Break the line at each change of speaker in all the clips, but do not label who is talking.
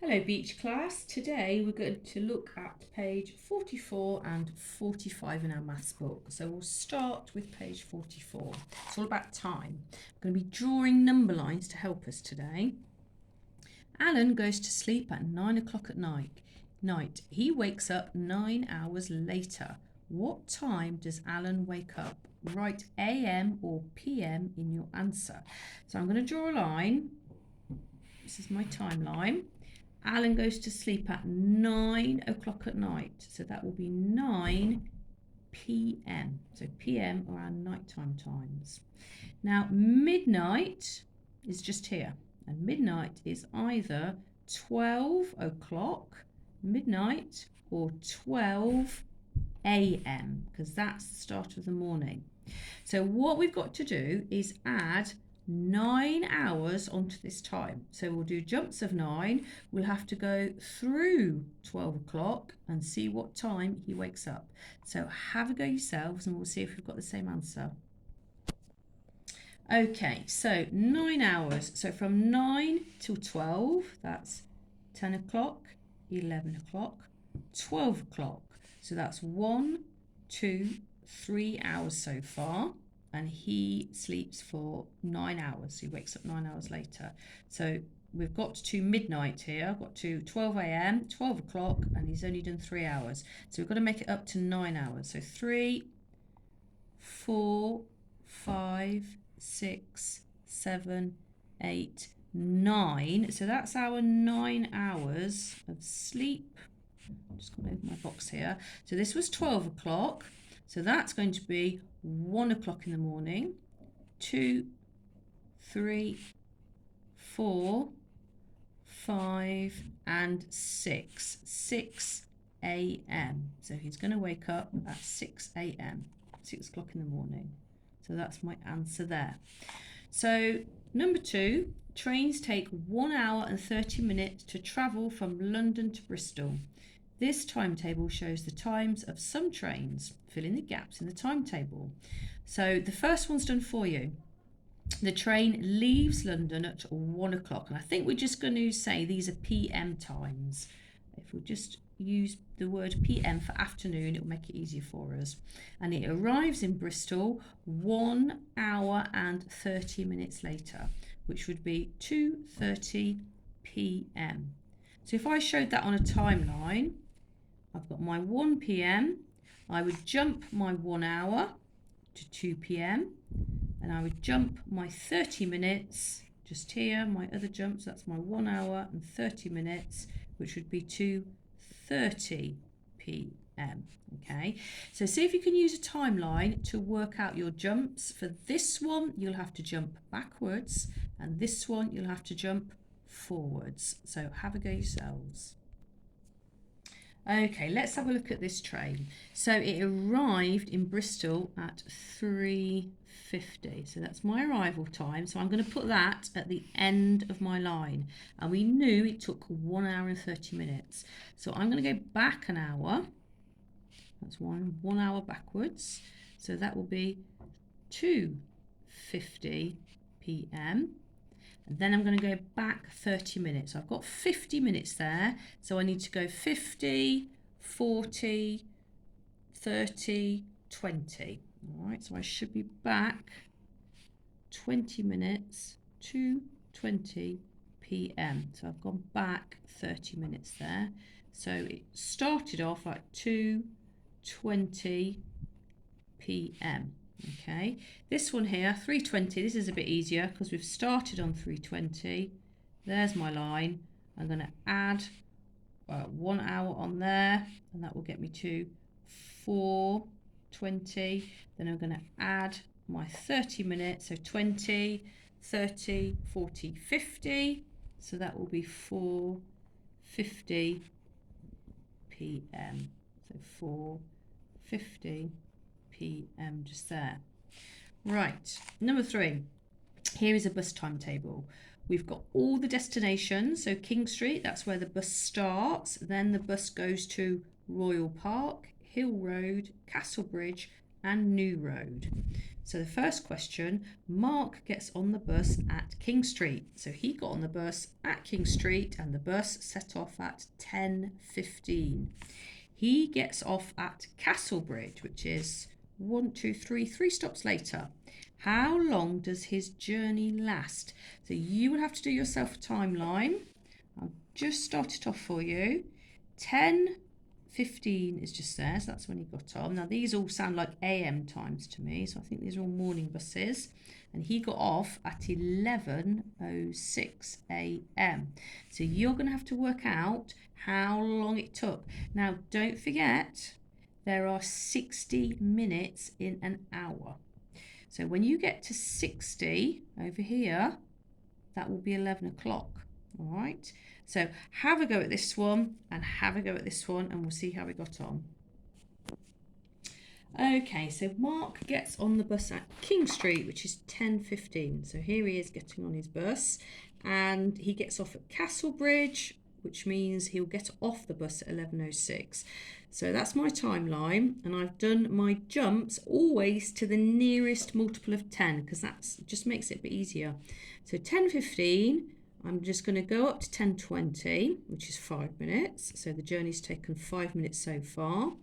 Hello Beach class. Today we're going to look at page 44 and 45 in our maths book. So we'll start with page 44. It's all about time. We're going to be drawing number lines to help us today. Alan goes to sleep at 9 o'clock at night. He wakes up 9 hours later. What time does Alan wake up? Write AM or PM in your answer. So I'm going to draw a line. This is my timeline. Alan goes to sleep at 9 o'clock at night. So that will be 9 p.m. So p.m. are our nighttime times. Now, midnight is just here. And midnight is either 12 o'clock, midnight, or 12 a.m. because that's the start of the morning. So what we've got to do is add 9 hours onto this time. So we'll do jumps of 9. We'll have to go through 12 o'clock and see what time he wakes up. So have a go yourselves and we'll see if we've got the same answer. Okay, so 9 hours. So from 9 till 12, that's 10 o'clock, 11 o'clock, 12 o'clock. So that's 1, 2, 3 hours so far. And he sleeps for 9 hours. He wakes up 9 hours later. So we've got to midnight here. I've got to 12 a.m., 12 o'clock, and he's only done 3 hours. So we've got to make it up to 9 hours. So 3, 4, 5, 6, 7, 8, 9. So that's our 9 hours of sleep. I'm just going to open my box here. So this was 12 o'clock. So that's going to be 1 o'clock in the morning, 2, 3, 4, 5, and 6. 6 a.m. So he's going to wake up at 6 a.m., 6 o'clock in the morning. So that's my answer there. So number 2, trains take 1 hour and 30 minutes to travel from London to Bristol. This timetable shows the times of some trains. Fill in the gaps in the timetable. So the first one's done for you. The train leaves London at 1 o'clock. And I think we're just going to say these are PM times. If we just use the word PM for afternoon, it'll make it easier for us. And it arrives in Bristol 1 hour and 30 minutes later, which would be 2:30 p.m. So if I showed that on a timeline, I've got my 1 p.m. I would jump my 1 hour to 2 p.m. and I would jump my 30 minutes just here, my other jumps, that's my 1 hour and 30 minutes, which would be 2:30 p.m. Okay, so see if you can use a timeline to work out your jumps. For this one, you'll have to jump backwards, and this one, you'll have to jump forwards. So have a go yourselves. Okay, let's have a look at this train. So it arrived in Bristol at 3:50. So that's my arrival time. So I'm going to put that at the end of my line. And we knew it took 1 hour and 30 minutes. So I'm going to go back an hour. That's 1 hour backwards. So that will be 2:50 p.m. And then I'm going to go back 30 minutes. So I've got 50 minutes there. So I need to go 50, 40, 30, 20. All right, so I should be back 20 minutes, 2:20 p.m. So I've gone back 30 minutes there. So it started off at 2:20 p.m. Okay, this one here, 3:20, this is a bit easier because we've started on 3:20. There's my line. I'm going to add 1 hour on there, and that will get me to 4:20. Then I'm going to add my 30 minutes, so 20, 30, 40, 50. So that will be 4:50 p.m. So 4:50 p.m. just there. Right, number 3. Here is a bus timetable. We've got all the destinations. So King Street, that's where the bus starts. Then the bus goes to Royal Park, Hill Road, Castle Bridge, and New Road. So the first question, Mark gets on the bus at King Street. So he got on the bus at King Street and the bus set off at 10:15. He gets off at Castlebridge, which is 3 stops later. How long does his journey last? So you will have to do yourself a timeline. I'll just start it off for you. 10:15 is just there, so that's when he got on. Now these all sound like AM times to me, so I think these are all morning buses. And he got off at 11:06 AM. So you're going to have to work out how long it took. Now don't forget, there are 60 minutes in an hour. So when you get to 60 over here, that will be 11 o'clock. All right. So have a go at this one and have a go at this one and we'll see how we got on. Okay, so Mark gets on the bus at King Street, which is 10:15. So here he is getting on his bus and he gets off at Castlebridge, which means he'll get off the bus at 11:06. So that's my timeline, and I've done my jumps always to the nearest multiple of 10 because that just makes it a bit easier. So 10:15, I'm just going to go up to 10:20, which is 5 minutes. So the journey's taken 5 minutes so far.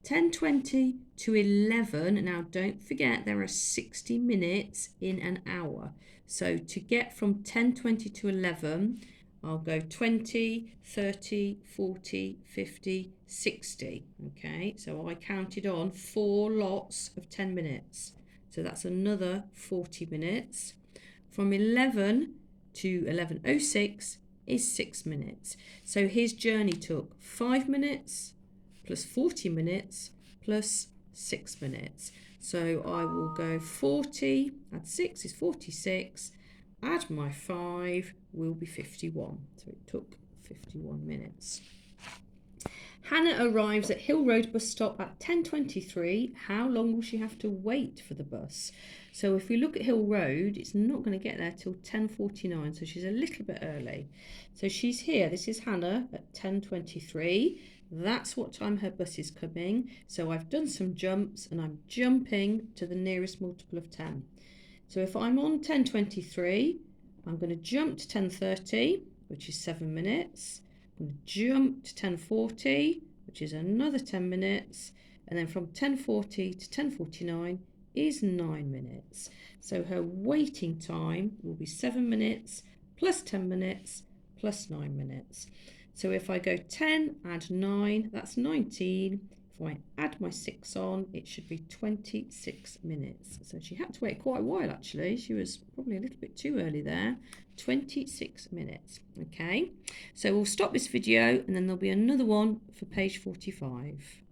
10:20 to 11. Now don't forget there are 60 minutes in an hour. So to get from 10:20 to 11, I'll go 20, 30, 40, 50, 60. Okay, so I counted on 4 lots of 10 minutes. So that's another 40 minutes. From 11 to 11:06 is 6 minutes. So his journey took 5 minutes plus 40 minutes plus 6 minutes. So I will go 40, add 6 is 46, add my 5 will be 51. So it took 51 minutes. Hannah arrives at Hill Road bus stop at 10:23. How long will she have to wait for the bus? So if we look at Hill Road, it's not going to get there till 10:49, so she's a little bit early. So she's here. This is Hannah at 10:23. That's what time her bus is coming. So I've done some jumps and I'm jumping to the nearest multiple of 10. So if I'm on 10:23, I'm going to jump to 10:30, which is 7 minutes. I'm going to jump to 10:40, which is another 10 minutes. And then from 10:40 to 10:49 is 9 minutes. So her waiting time will be 7 minutes plus 10 minutes plus 9 minutes. So if I go 10, add 9, that's 19. If I add my 6 on, it should be 26 minutes. So she had to wait quite a while actually. She was probably a little bit too early there. 26 minutes. Okay, so we'll stop this video and then there'll be another one for page 45.